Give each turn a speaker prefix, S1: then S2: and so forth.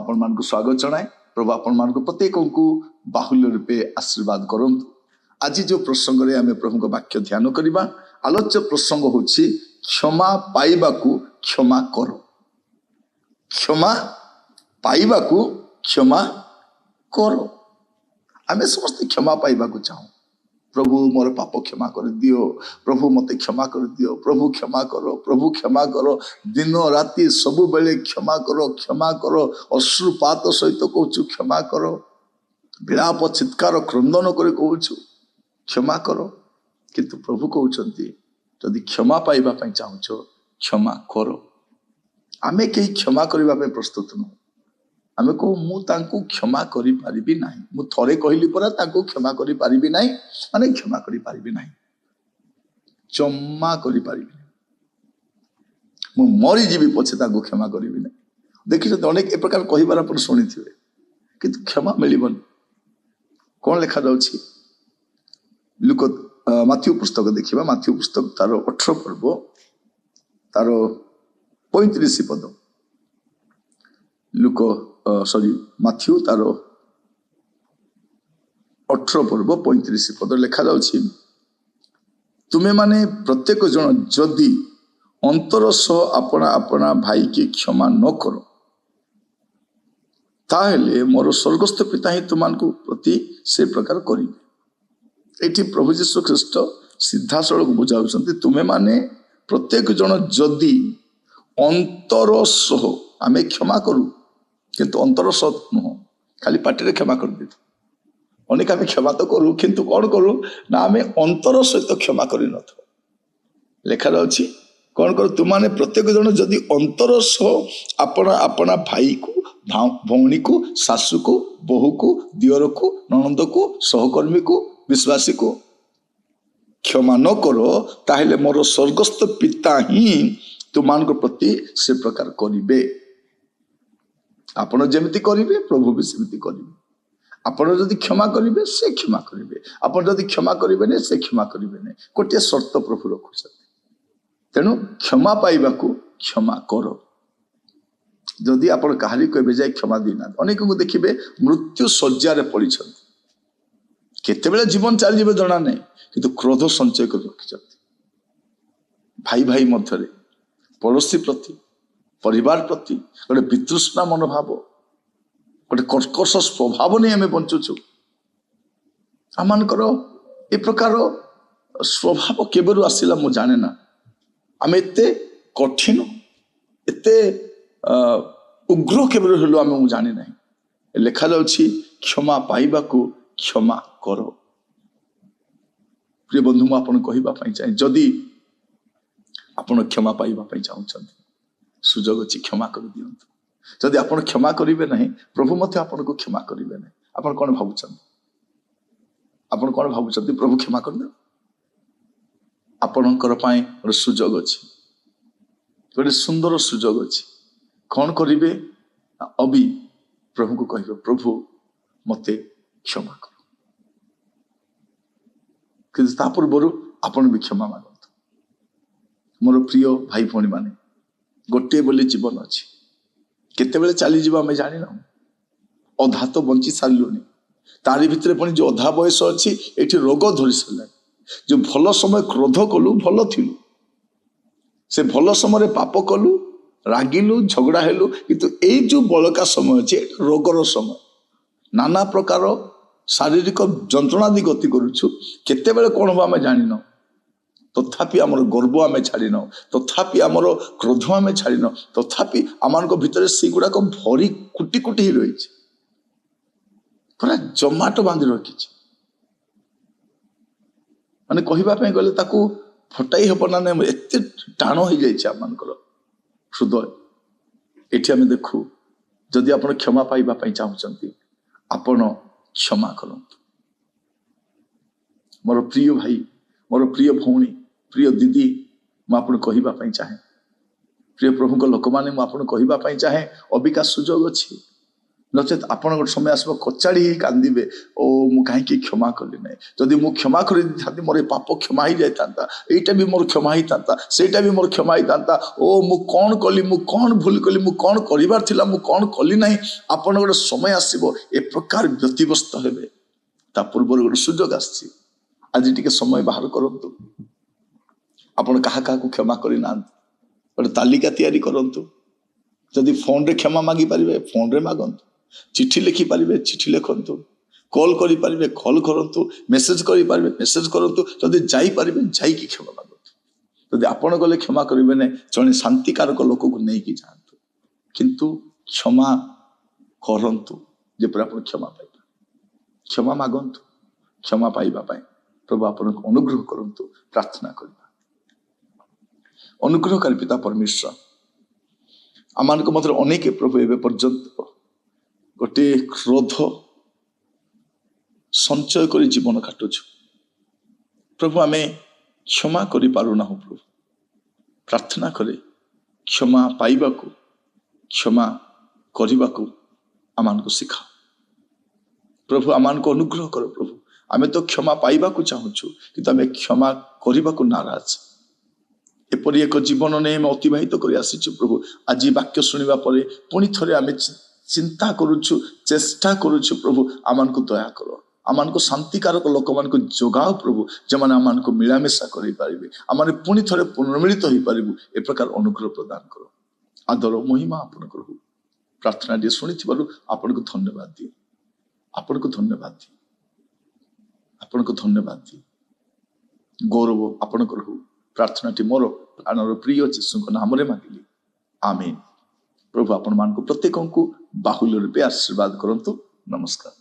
S1: आपण मानक स्वागत जनाए। प्रभु आपण मानक प्रत्येक को बाहुल्य रूपे आशीर्वाद करंतु। आज जो प्रसंग रे आमे प्रभु को वाक्य ध्यान करबा, आलोच्य प्रसंग होछि क्षमा पाइबाकू क्षमा करो। क्षमा पाइबाकू क्षमा करो। आमे समस्त क्षमा पाइबाकू चाहू। प्रभु मोर पाप क्षमा कर दियो, प्रभु मते क्षमा कर दियो, प्रभु क्षमा करो, प्रभु क्षमा करो। दिन राति सबु बेले क्षमा करो, क्षमा करो। अश्रुपात सहित कहूँ क्षमा करो, विलाप चित्कार क्रंदन कर कहूँ क्षमा करो। किंतु प्रभु कहते जदि क्षमा पाइबा चाहूच क्षमा करो। आमे कहीं क्षमा करने प्रस्तुत नुह। आमे कहो मु तांको क्षमा करि पारिबि नाही, मु थरे कहली परा तांको क्षमा करि पारिबि नाही, माने क्षमा करि पारिबि नाही, क्षमा करि पारिबि नाही, मु मरि जीवी पछे तांको क्षमा करिबि नाही। देखि तो अनेक ए प्रकार कहिबार आपण सुनिथिबे, किंतु क्षमा मिलिबन। कोन लेखा जाउछि लुक माथ्यू पुस्तक देखिबा, माथ्यू पुस्तक तार 18 पर्व तार 35 पद। लुक सॉरी माथ्यू तार 18 पर्व 35 पद लेखा जाउछि, तुमे माने प्रत्येक जन जदि अंतर सह अपना अपना भाई की क्षमा न करो, ताहेले मोर स्वर्गस्थ पिता ही तुमको प्रति से प्रकार करिवे। एठी प्रभु यीशु ख्रीष्ट सिद्धासलक बुझाउछन्ति, तुमे माने प्रत्येक जन जदि अंतर सह, आमे क्षमा करू किंतु अंतर सह नुह, खाली पार्टी क्षमा कर दे। अनेक आम क्षमा तो करूँ किंतु कौन करूँ ना आम अंतर सहित क्षमा कर लेखा जाऊँगी कौन कर तुमने प्रत्येक जन जदि अंतर सह अपना अपना भाई को, भौणी को, सासू को, बोहू को, दियर को, ननंद को, सहकर्मी को, विश्वासी को क्षमा न करो, ताहेले मोर स्वर्गस्थ पिता ही तुमको प्रति से प्रकार करिवे। आपण जेमिति करिवे प्रभु भी सेमिति करिवे। आपण जदि क्षमा करिवे से क्षमा करिवे, आपण जदि क्षमा करिवे ने से क्षमा करिवे ने। गोटे शर्त प्रभु रखुछथि, तेणु क्षमा पाइबाकू क्षमा करो। जदि आपण काहारी कहबे जाय क्षमा दिना, अनेक को देखिबे मृत्यु शज्यारे पड़िछथि, केतेबेले जीवन चली जिवे जणा नै, किंतु क्रोध संचय कर रखिछथि। भाई भाई मध्यरे, पड़ोसी प्रति, परिवार प्रति गोटे वितृष्णा मनोभाव, गोटे कर्कश स्वभाव नहीं आम बंचुचु। आमकर ए प्रकार स्वभाव केबरु आसिला मु जाने ना। आम एते कठिन एते उग्र केबरु हेलु आम मु जाने नहीं। लेखा जाउछि क्षमा पाइबाकू क्षमा करो। प्रिय बंधु, मु आपन कहिबा पई चाहे, जदि आपन क्षमा पाइबा पई चाहुछन्ति सुजोग अच्छी क्षमा कर दियंतु। जदि आपण क्षमा करिवे नहीं, प्रभु मते आपण को क्षमा करिवे नहीं। आपण कोन भाबुछन, आपण कोन भाबुछन प्रभु क्षमा कर दे। आपणकर पाए गोटे सुजोग अच्छी, गोटे सुंदर सुजोग अच्छी। कौन करिवे? अभी प्रभु को कहिबे, प्रभु मते क्षमा कर। किंतु ता पूर्व आपण भी क्षमा मागंतु। मोर प्रिय भाई भौणी माने, गोटे बोली जीवन अच्छी, केतेबेले चली जीवा आमे जानि ना। अधा तो बंची सारलुनी, तारी भितरे पुणी जो अधा बयस अच्छी एठी रोग धरी सारा। जो भल समय क्रोध कलु भल थिलु, से भल समय पाप कलु, रागिलु, झगड़ा हेलु, किंतु ए जो बलका समय अच्छे रोगर समय, नाना प्रकार शारीरिक जंत्रणा दी गति करुछु। केतेबेले कौन हो आमे जानि ना। तथापि आमर गर्व आमे छाड़ी न, तथापि आमर क्रोध आमे छाड़ी न, तथापि आमान भितर से गुड़ाक भरी कुटी कुटी ही रही पूरा जमाट बांधि रखी। माने कहवाई गले ताकू फटाई हम ना नहीं, एत टाण हो जाए आमर हृदय। ये आम देखू जदि आप क्षमा पाइबा चाहते आपण क्षमा करंतु। मोर प्रिय भाई, मोर प्रिय भौणी, प्रिय दीदी, मुझे कहवाई चाहे, प्रिय प्रभु लोक मैंने मुझे कहवाई चाहे, अबिका सुजोग अच्छी। नचेत आपण गोटे समय आसब कचाड़ी ही कांदे ओ मु कहीं क्षमा कली ना जदि मु क्षमा कर मोर पाप क्षमा ही जाता यहीटा भी मोर क्षमा ही था सेटा भी मोर क्षमा ही था ओ मु कौन कली मु कौन भूल कली मु कौन करिवार थिला मु कौन कली ना आपण गोटे समय आसब ए प्रकार व्यतिव्यस्त हेबे ता पूर्व गोटे सुजोग आसी आज टिके समय बाहर करंतु आपण कहा को क्षमा करना गोटे तालिका तैयारी करंतु जदि फोन रे क्षमा मागी पारिबे फोन रे मागंतु चिठी लिखि पारिबे चिठी लिखंतु कॉल करि पारिबे कॉल करंतु मेसेज करि पारिबे मेसेज करंतु जदि जाई पारिबे जाई की क्षमा मागंतु जदि आपण गले क्षमा करिबे ने जने शांतिकारक लोक को नै की जांतु किंतु क्षमा करंतु जे पर आपण क्षमा पाइबा क्षमा मागंतु क्षमा पाइबा पाए प्रभु आपण अनुग्रह करंतु प्रार्थना करबा अनुग्रहकारी पिता परमेश्वर आमान को मतलब अनेक प्रभु एवं पर्यंत गोटे क्रोध संचय कर जीवन काटुଛୁ प्रभु आमे क्षमा करि पारुना हो प्रभु प्रार्थना करे क्षमा पाइबा को क्षमा करने को आमान को सिखा प्रभु आमान को अनुग्रह कर प्रभु आमे तो क्षमा पाइबा को चाहूछु कि आमे क्षमा करने को नाराज एपरी एक जीवन ने अतिबाहित कर आसीଛୁ प्रभु आज वाक्य शुणा पर पुणी थे आम चिंता करुछु चेष्टा करुछु प्रभु आमान को दया कर आमान को शांतिकारक लोक मान को जोगाओ प्रभु जो मैंने आमान को मिलामिशा कर पारे आम पुणी थे पुनर्मिलित हो पारू ए प्रकार अनुग्रह प्रदान कर आदर महिमा आपण कर प्रार्थना टी शुणी आपण को धन्यवाद दिए आपण को धन्यवाद दिए आपण को धन्यवाद दिए गौरव आपण कर प्रार्थना टी मोर प्राणर प्रिय जीशु नाम मांगिली आमीन प्रभु आपण मान को प्रत्येक को बाहुल्य रूपे आशीर्वाद करंतु नमस्कार।